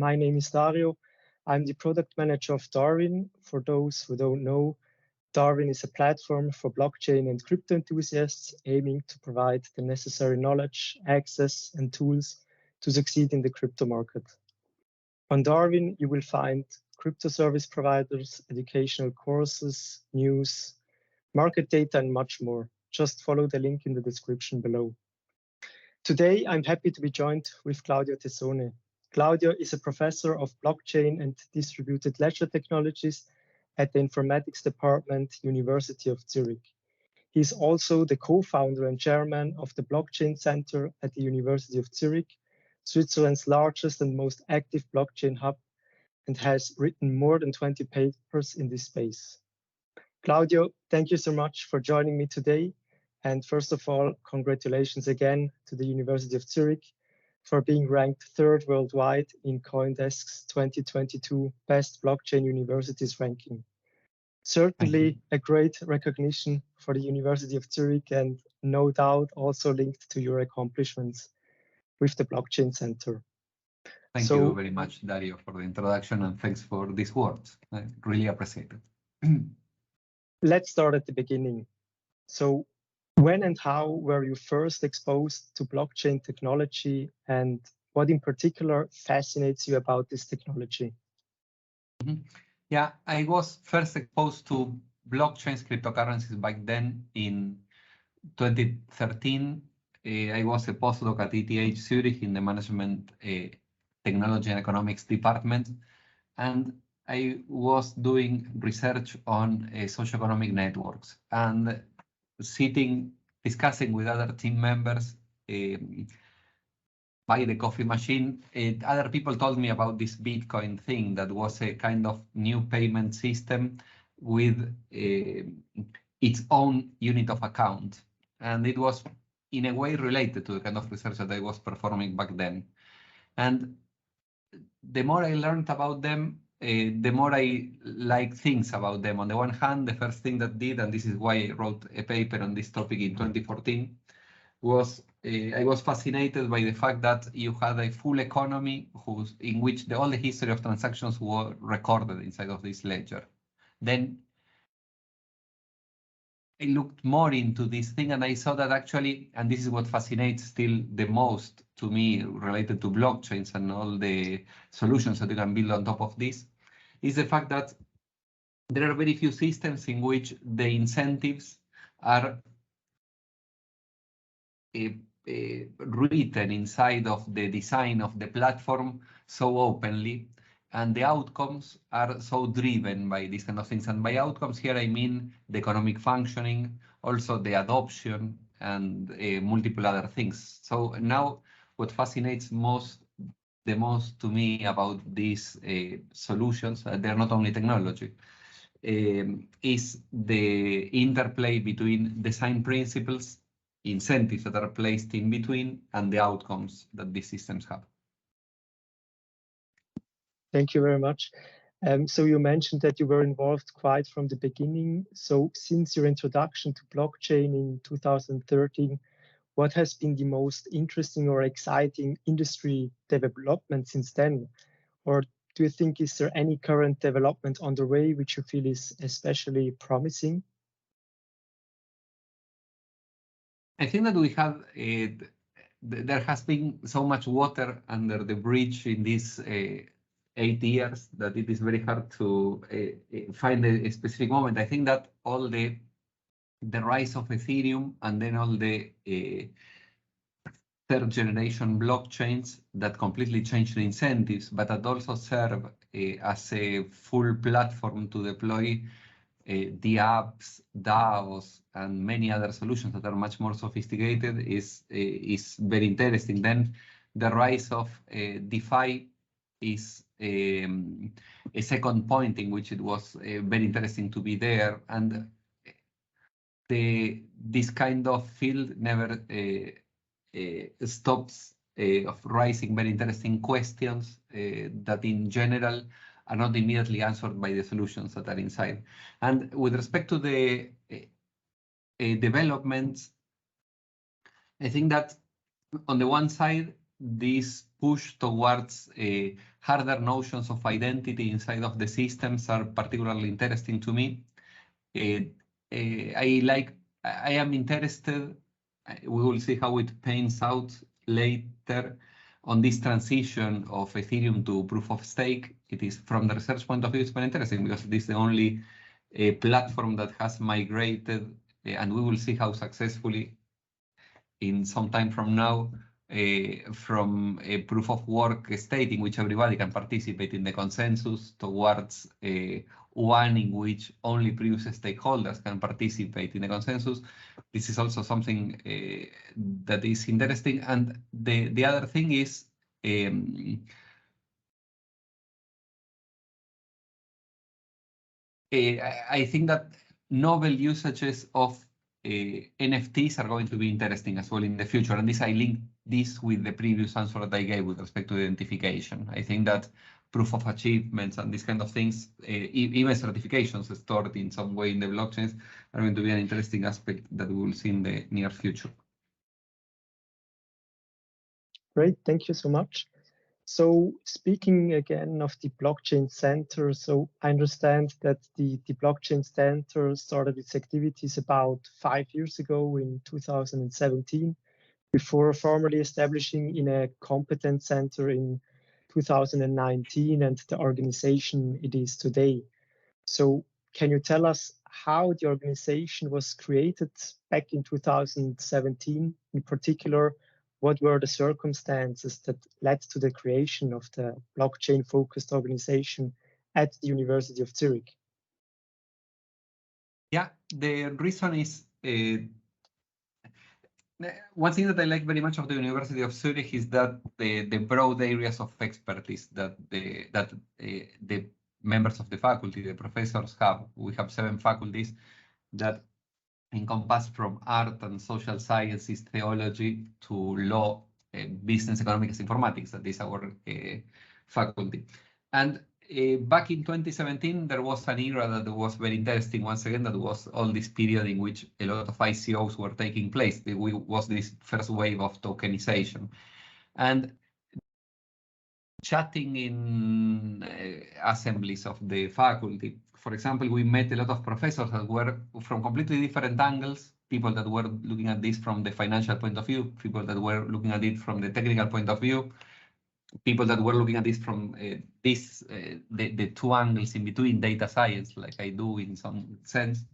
My name is Dario. I'm the product manager of Darwin. For those who don't know, Darwin is a platform for blockchain and crypto enthusiasts aiming to provide the necessary knowledge, access, and tools to succeed in the crypto market. On Darwin, you will find crypto service providers, educational courses, news, market data, and much more. Just follow the link in the description below. Today, I'm happy to be joined with Claudio Tessone. Claudio is a professor of blockchain and distributed ledger technologies at the Informatics Department, University of Zurich. He is also the co-founder and chairman of the Blockchain Center at the University of Zurich, Switzerland's largest and most active blockchain hub, and has written more than 20 papers in this space. Claudio, thank you so much for joining me today. And first of all, congratulations again to the University of Zurich for being ranked third worldwide in CoinDesk's 2022 Best Blockchain Universities ranking. Certainly a great recognition for the University of Zurich and no doubt also linked to your accomplishments with the Blockchain Center. Thank you very much, Dario, for the introduction, and thanks for these words. I really appreciate it. Let's start at the beginning. So when and how were you first exposed to blockchain technology, and what in particular fascinates you about this technology? Yeah, I was first exposed to blockchains, cryptocurrencies back then in 2013. I was a postdoc at ETH Zurich in the Management, Technology and Economics department, and I was doing research on socioeconomic networks and discussing with other team members by the coffee machine. Other people told me about this Bitcoin thing that was a kind of new payment system with its own unit of account. And it was in a way related to the kind of research that I was performing back then. And the more I learned about them, the more I like things about them. On the one hand, the first thing that did, and this is why I wrote a paper on this topic in 2014, was I was fascinated by the fact that you had a full economy in which all the history of transactions were recorded inside of this ledger. Then I looked more into this thing and I saw that actually, and this is what fascinates still the most to me related to blockchains and all the solutions that you can build on top of this, is the fact that there are very few systems in which the incentives are written inside of the design of the platform so openly, and the outcomes are so driven by these kind of things. And by outcomes here, I mean the economic functioning, also the adoption, and multiple other things. So now what fascinates the most to me about these solutions, they're not only technology, is the interplay between design principles, incentives that are placed in between, and the outcomes that these systems have. Thank you very much. So you mentioned that you were involved quite from the beginning. So since your introduction to blockchain in 2013, what has been the most interesting or exciting industry development since then? Or do you think, is there any current development on the way which you feel is especially promising? I think that we have, there has been so much water under the bridge in these 8 years that it is very hard to find a specific moment. I think that all the rise of Ethereum and then all the third generation blockchains that completely change the incentives, but that also serve as a full platform to deploy the apps, DAOs, and many other solutions that are much more sophisticated is very interesting. Then the rise of DeFi is a second point in which it was very interesting to be there. And this kind of field never stops of raising very interesting questions that in general are not immediately answered by the solutions that are inside. And with respect to the developments, I think that on the one side, this push towards harder notions of identity inside of the systems are particularly interesting to me. I am interested, we will see how it pans out later on this transition of Ethereum to proof of stake. It is, from the research point of view, it's very interesting because it is the only platform that has migrated, and we will see how successfully in some time from now, from a proof of work state in which everybody can participate in the consensus towards one in which only previous stakeholders can participate in the consensus. This is also something that is interesting. And the other thing is, I think that novel usages of NFTs are going to be interesting as well in the future. And I link this with the previous answer that I gave with respect to identification. I think that proof of achievements and these kind of things, even certifications stored in some way in the blockchains, are going to be an interesting aspect that we will see in the near future. Great, thank you so much. So speaking again of the Blockchain Center, so I understand that the Blockchain Center started its activities about 5 years ago in 2017, before formally establishing in a competence center in 2019 and the organization it is today. So can you tell us how the organization was created back in 2017? In particular, what were the circumstances that led to the creation of the blockchain-focused organization at the University of Zurich? Yeah, the reason is, one thing that I like very much of the University of Zurich is that the broad areas of expertise that the members of the faculty, the professors have. We have 7 faculties that encompass from art and social sciences, theology, to law, business, economics, informatics. That is our faculty. And back in 2017, there was an era that was very interesting once again, that was all this period in which a lot of ICOs were taking place. There was this first wave of tokenization. And chatting in assemblies of the faculty, for example, we met a lot of professors that were from completely different angles, people that were looking at this from the financial point of view, people that were looking at it from the technical point of view, people that were looking at this from the 2 angles in between, data science, like I do in some sense.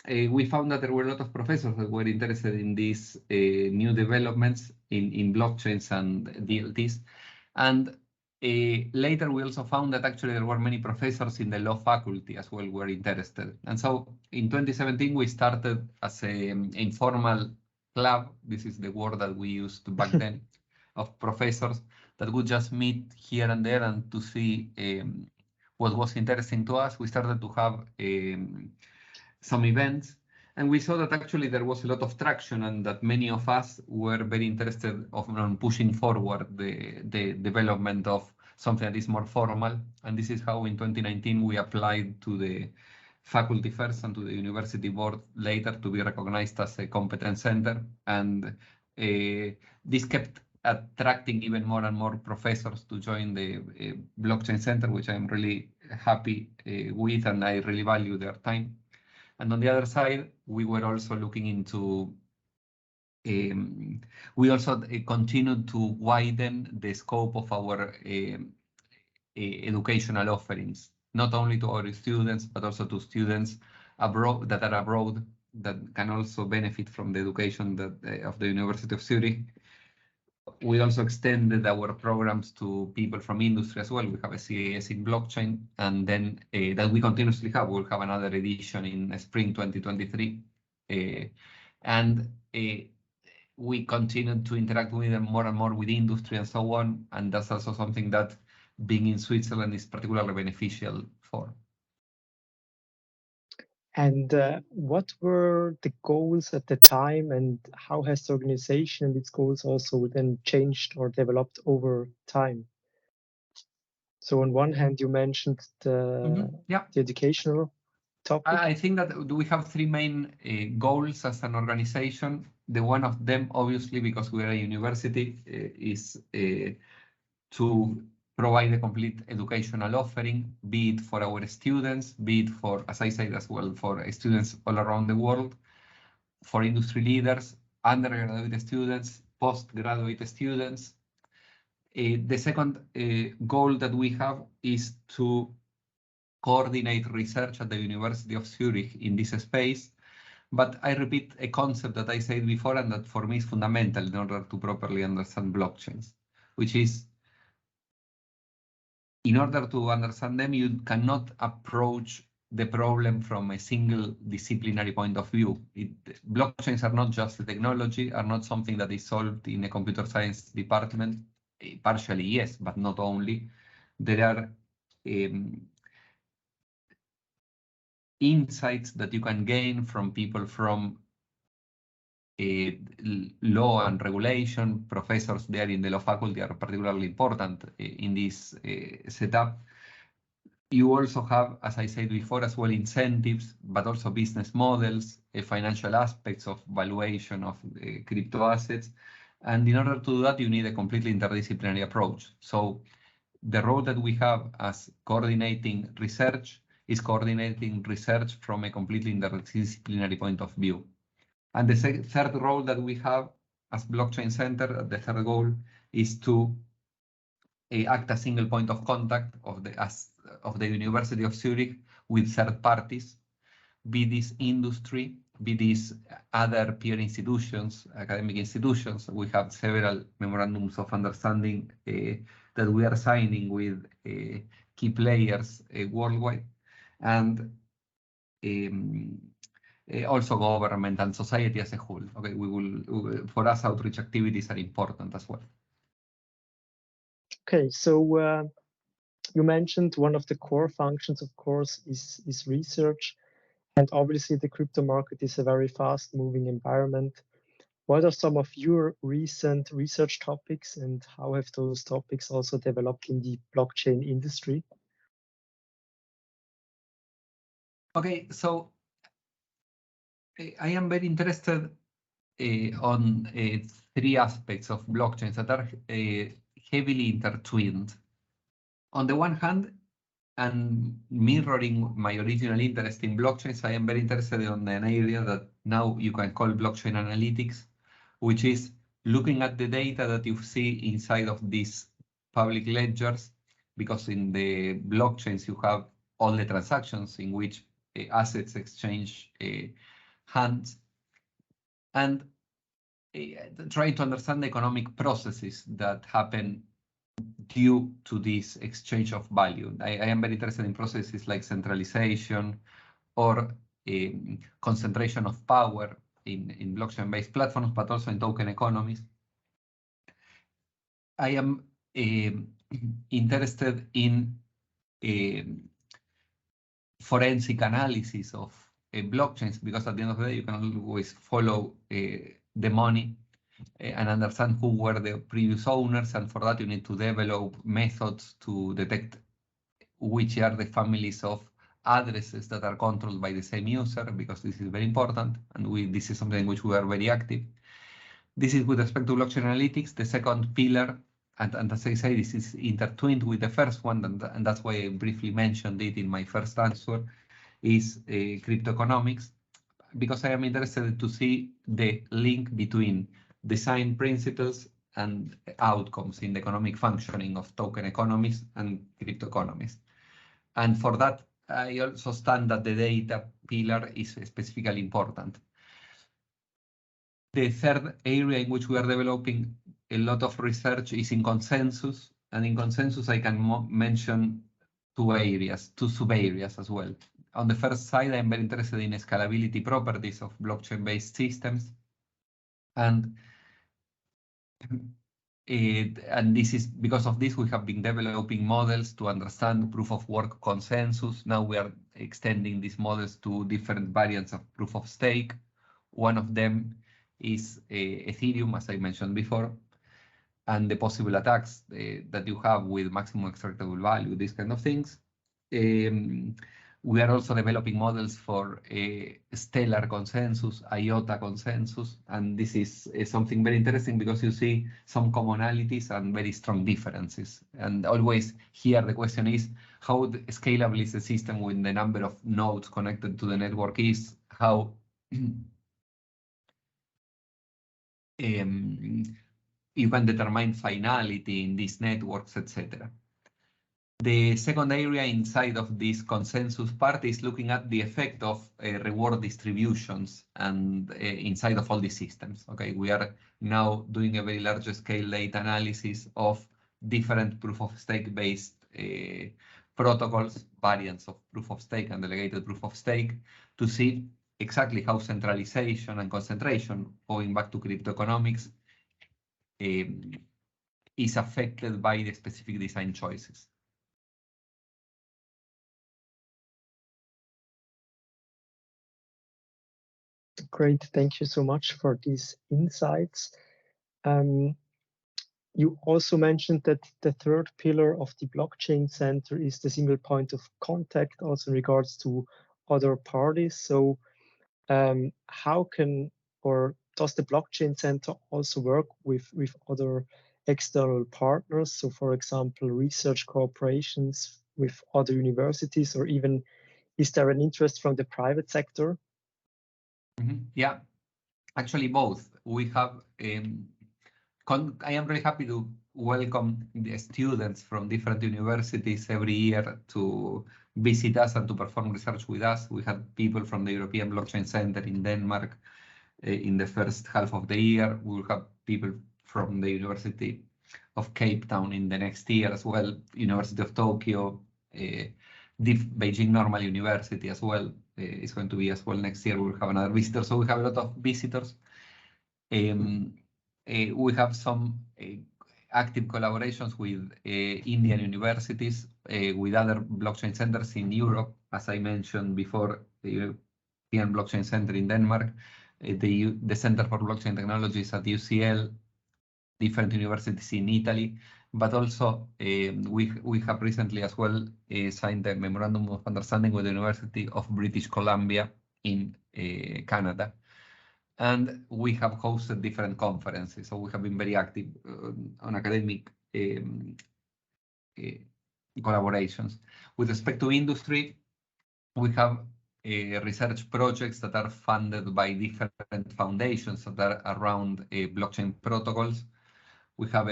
We found that there were a lot of professors that were interested in these new developments in blockchains and DLTs. And later, we also found that actually there were many professors in the law faculty as well who were interested. And so in 2017, we started as an informal club. This is the word that we used back then, of professors that would just meet here and there and to see what was interesting to us. We started to have some events, and we saw that actually there was a lot of traction and that many of us were very interested on pushing forward the development of something that is more formal. And this is how in 2019 we applied to the faculty first and to the university board later to be recognized as a competence center. And this kept attracting even more and more professors to join the blockchain center, which I'm really happy with, and I really value their time. And on the other side, we were also looking into, we also continued to widen the scope of our educational offerings, not only to our students, but also to students abroad that are abroad that can also benefit from the education that, of the University of Zurich. We also extended our programs to people from industry as well. We have a CAS in blockchain, and then that we continuously have. We'll have another edition in spring 2023. And we continue to interact with them more and more with industry and so on. And that's also something that being in Switzerland is particularly beneficial for. And what were the goals at the time, and how has the organization and its goals also then changed or developed over time? So on one hand, you mentioned the educational topic? I think that we have three main goals as an organization. The one of them, obviously, because we are a university, is to provide a complete educational offering, be it for our students, be it for, as I said as well, for students all around the world, for industry leaders, undergraduate students, postgraduate students. The second goal that we have is to coordinate research at the University of Zurich in this space. But I repeat a concept that I said before and that for me is fundamental in order to properly understand blockchains, which is, in order to understand them, you cannot approach the problem from a single disciplinary point of view. Blockchains are not just a technology, are not something that is solved in a computer science department. Partially, yes, but not only. There are insights that you can gain from people from law and regulation. Professors there in the law faculty are particularly important in this setup. You also have, as I said before, as well, incentives, but also business models, financial aspects of valuation of crypto assets. And in order to do that, you need a completely interdisciplinary approach. So the role that we have as coordinating research is coordinating research from a completely interdisciplinary point of view. And the third role that we have as Blockchain Center, the third goal is to act as single point of contact of the University of Zurich with third parties, be this industry, be these other peer institutions, academic institutions. We have several memorandums of understanding that we are signing with key players worldwide, and also government and society as a whole. Okay, for us, outreach activities are important as well. Okay, so you mentioned one of the core functions, of course, is research. And obviously, the crypto market is a very fast-moving environment. What are some of your recent research topics, and how have those topics also developed in the blockchain industry? Okay, so I am very interested on three aspects of blockchains that are heavily intertwined. On the one hand, and mirroring my original interest in blockchains, I am very interested in an area that now you can call blockchain analytics, which is looking at the data that you see inside of these public ledgers, because in the blockchains you have all the transactions in which assets exchange hands, and trying to understand the economic processes that happen due to this exchange of value. I am very interested in processes like centralization or concentration of power in blockchain-based platforms, but also in token economies. I am interested in forensic analysis of blockchains, because at the end of the day, you can always follow the money and understand who were the previous owners, and for that you need to develop methods to detect which are the families of addresses that are controlled by the same user, because this is very important, and this is something in which we are very active. This is with respect to blockchain analytics. The second pillar, and as I say, this is intertwined with the first one, and that's why I briefly mentioned it in my first answer, is crypto economics, because I am interested to see the link between design principles and outcomes in the economic functioning of token economies and crypto economies. And for that, I also stand that the data pillar is specifically important. The third area in which we are developing a lot of research is in consensus. And in consensus, I can mention two sub-areas as well. On the first side, I'm very interested in scalability properties of blockchain-based systems. And this is because of this, we have been developing models to understand proof of work consensus. Now we are extending these models to different variants of proof of stake. One of them is Ethereum, as I mentioned before, and the possible attacks that you have with maximum extractable value, these kind of things. We are also developing models for Stellar consensus, IOTA consensus, and this is something very interesting because you see some commonalities and very strong differences. And always here the question is, how scalable is the system when the number of nodes connected to the network is, how you can determine finality in these networks, etc. The second area inside of this consensus part is looking at the effect of reward distributions and inside of all these systems. Okay, we are now doing a very large scale data analysis of different proof of stake based protocols, variants of proof of stake and delegated proof of stake, to see exactly how centralization and concentration, going back to crypto economics, is affected by the specific design choices. Great, thank you so much for these insights. You also mentioned that the third pillar of the blockchain center is the single point of contact, also in regards to other parties. So how can, or does the blockchain center also work with other external partners? So for example, research cooperations with other universities, or even is there an interest from the private sector? Yeah, actually both. We have, I am really happy to welcome the students from different universities every year to visit us and to perform research with us. We had people from the European Blockchain Center in Denmark in the first half of the year. We will have people from the University of Cape Town in the next year as well, University of Tokyo, Beijing Normal University as well is going to be as well next year. We'll have another visitor, so we have a lot of visitors. We have some active collaborations with Indian universities, with other blockchain centers in Europe, as I mentioned before, the European Blockchain Center in Denmark, the Center for Blockchain Technologies at UCL, different universities in Italy, but also we have recently as well signed a memorandum of understanding with the University of British Columbia in Canada. And we have hosted different conferences, so we have been very active on academic collaborations. With respect to industry, we have research projects that are funded by different foundations that are around blockchain protocols. We have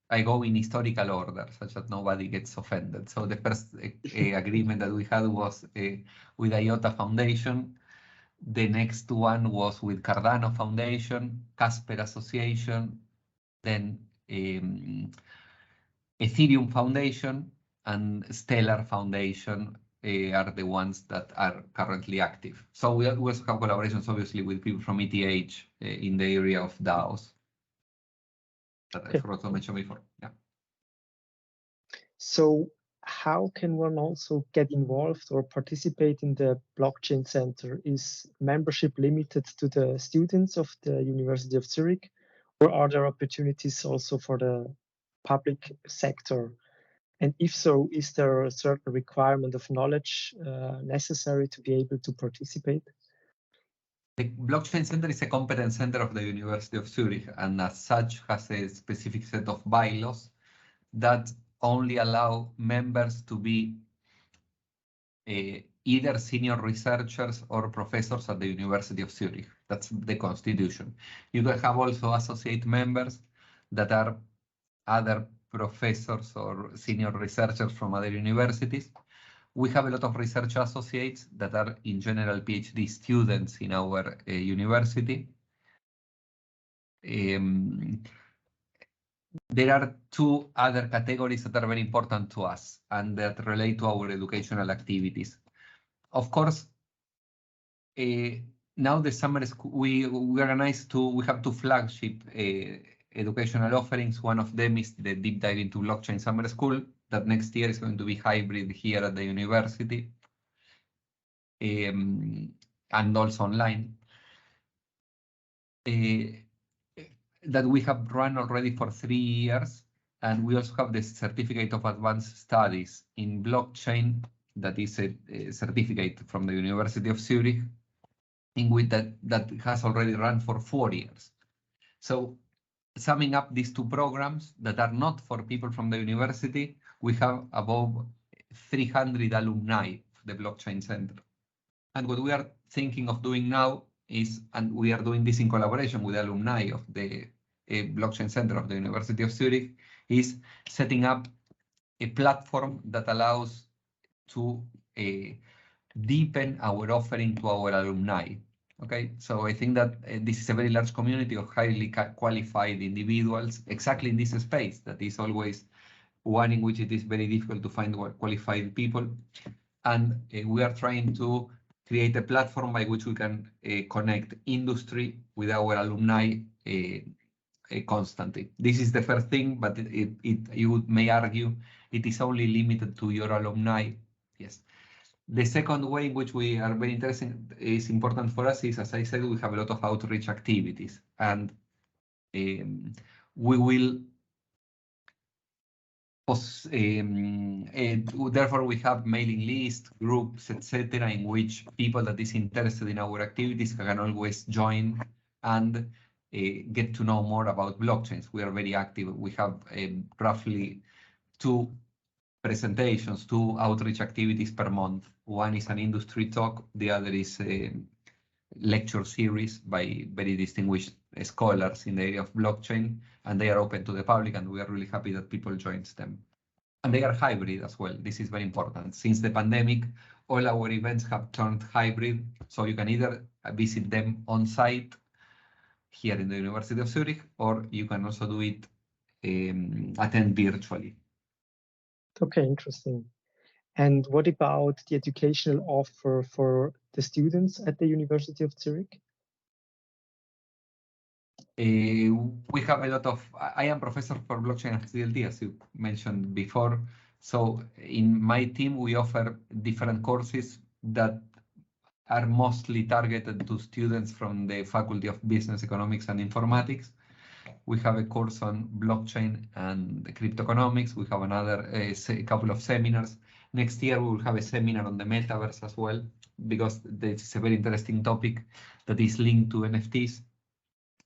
I go in historical order, such that nobody gets offended. So the first agreement that we had was with IOTA Foundation. The next one was with Cardano Foundation, Casper Association, then Ethereum Foundation, and Stellar Foundation are the ones that are currently active. So we also have collaborations, obviously, with people from ETH in the area of DAOs that I forgot to mention before. Yeah. So how can one also get involved or participate in the blockchain center? Is membership limited to the students of the University of Zurich, or are there opportunities also for the public sector? And if so, is there a certain requirement of knowledge necessary to be able to participate? The Blockchain Center is a competence center of the University of Zurich, and as such has a specific set of bylaws that only allow members to be either senior researchers or professors at the University of Zurich. That's the constitution. You can have also associate members that are other professors or senior researchers from other universities. We have a lot of research associates that are in general PhD students in our university. There are two other categories that are very important to us and that relate to our educational activities. Of course, now the summer school, we have two flagship educational offerings. One of them is the Deep Dive into Blockchain Summer School that next year is going to be hybrid here at the university and also online. That we have run already for 3 years, and we also have the Certificate of Advanced Studies in Blockchain that is a certificate from the University of Zurich, in which that has already run for 4 years. So summing up these two programs that are not for people from the university, we have above 300 alumni of the Blockchain Center. And what we are thinking of doing now is, and we are doing this in collaboration with alumni of the Blockchain Center of the University of Zurich, is setting up a platform that allows to deepen our offering to our alumni. Okay, so I think that this is a very large community of highly qualified individuals, exactly in this space that is always one in which it is very difficult to find qualified people. And we are trying to create a platform by which we can connect industry with our alumni constantly. This is the first thing, but you may argue it is only limited to your alumni. Yes. The second way in which we are very interested is important for us is, as I said, we have a lot of outreach activities, and we will therefore we have mailing lists, groups, etc., in which people that is interested in our activities can always join and get to know more about blockchains. We are very active. We have roughly 2 presentations, 2 outreach activities per month. One is an industry talk, the other is a lecture series by very distinguished scholars in the area of blockchain, and they are open to the public, and we are really happy that people join them. And they are hybrid as well. This is very important. Since the pandemic, all our events have turned hybrid, so you can either visit them on site here in the University of Zurich, or you can also do it, attend virtually. Okay, interesting. And what about the educational offer for the students at the University of Zurich? We have a lot of, I am professor for blockchain at CLT, as you mentioned before. So in my team, we offer different courses that are mostly targeted to students from the Faculty of Business, Economics, and Informatics. We have a course on blockchain and cryptoeconomics. We have another a couple of seminars. Next year, we will have a seminar on the metaverse as well, because this is a very interesting topic that is linked to NFTs,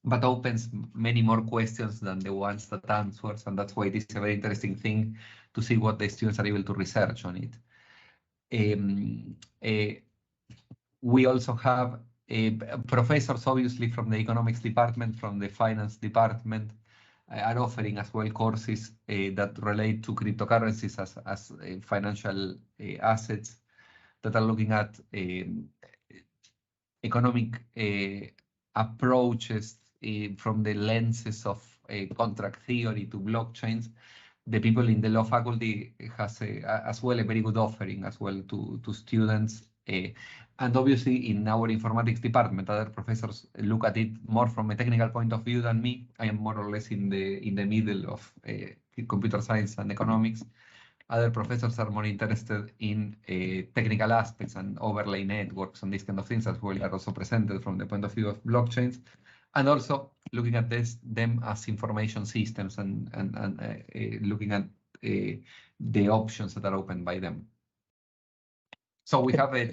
but opens many more questions than the ones that answers. And that's why it is a very interesting thing to see what the students are able to research on it. We also have professors, obviously, from the economics department, from the finance department, are offering as well courses that relate to cryptocurrencies as financial assets, that are looking at economic approaches from the lenses of contract theory to blockchains. The people in the law faculty has as well a very good offering as well to students. And obviously in our informatics department, other professors look at it more from a technical point of view than me. I am more or less in the middle of computer science and economics. Other professors are more interested in technical aspects and overlay networks and these kind of things, as well are also presented from the point of view of blockchains, and also looking at them as information systems and looking at the options that are opened by them. So we have a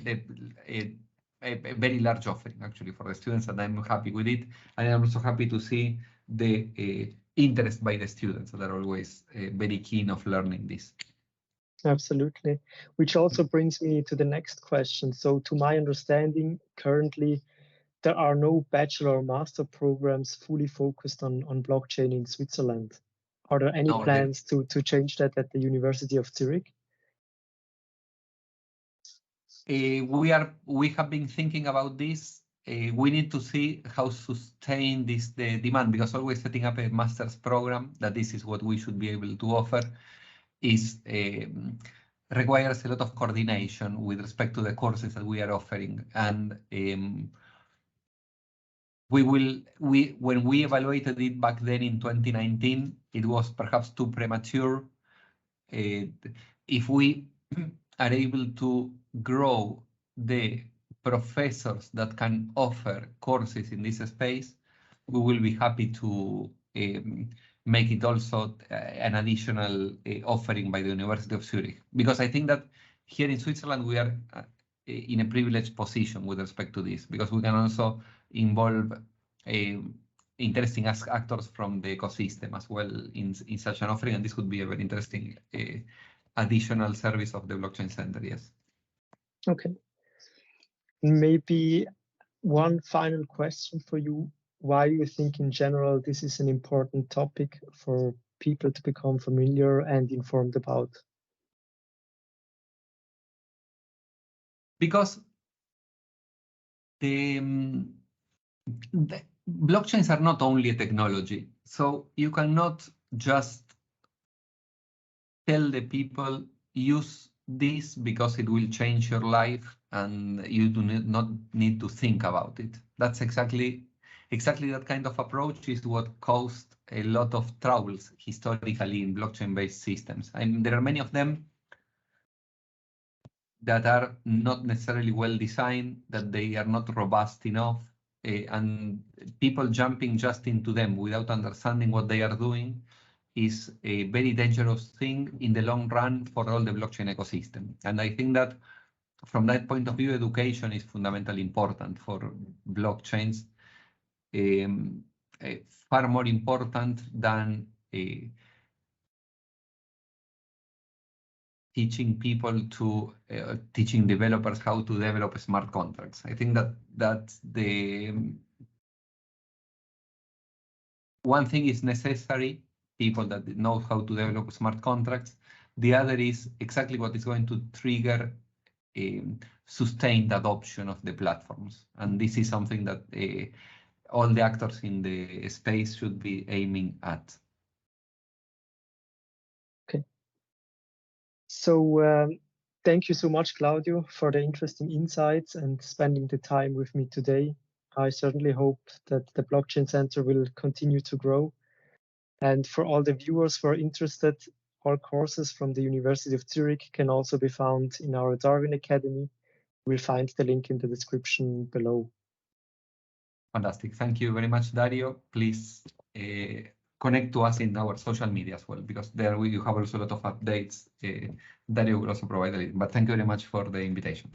very large offering actually for the students, and I'm happy with it. And I'm also happy to see the interest by the students that are always very keen of learning this. Absolutely, which also brings me to the next question. So to my understanding, currently, there are no bachelor or master programs fully focused on blockchain in Switzerland. Are there any plans to change that at the University of Zurich? We have been thinking about this. We need to see how sustain the demand, because always setting up a master's program, that this is what we should be able to offer, is requires a lot of coordination with respect to the courses that we are offering. And when we evaluated it back then in 2019, it was perhaps too premature. If we are able to grow the professors that can offer courses in this space, we will be happy to make it also an additional offering by the University of Zurich. Because I think that here in Switzerland, we are in a privileged position with respect to this, because we can also involve interesting actors from the ecosystem as well in such an offering, and this would be a very interesting additional service of the Blockchain Center, yes. Okay. Maybe one final question for you. Why do you think in general this is an important topic for people to become familiar and informed about? Because the blockchains are not only a technology, so you cannot just tell the people use this because it will change your life and you do not need to think about it. That's exactly that kind of approach is what caused a lot of troubles historically in blockchain-based systems. And there are many of them that are not necessarily well designed, that they are not robust enough, and people jumping just into them without understanding what they are doing is a very dangerous thing in the long run for all the blockchain ecosystem. And I think that from that point of view, education is fundamentally important for blockchains, far more important than teaching people to teaching developers how to develop smart contracts. I think that that's the one thing is necessary, people that know how to develop smart contracts. The other is exactly what is going to trigger sustained adoption of the platforms. And this is something that all the actors in the space should be aiming at. Okay. So thank you so much, Claudio, for the interesting insights and spending the time with me today. I certainly hope that the Blockchain Center will continue to grow. And for all the viewers who are interested, all courses from the University of Zurich can also be found in our Darwin Academy. We'll find the link in the description below. Fantastic. Thank you very much, Dario. Please connect to us in our social media as well, because there we have also a lot of updates. Dario will also provide a link. But thank you very much for the invitation.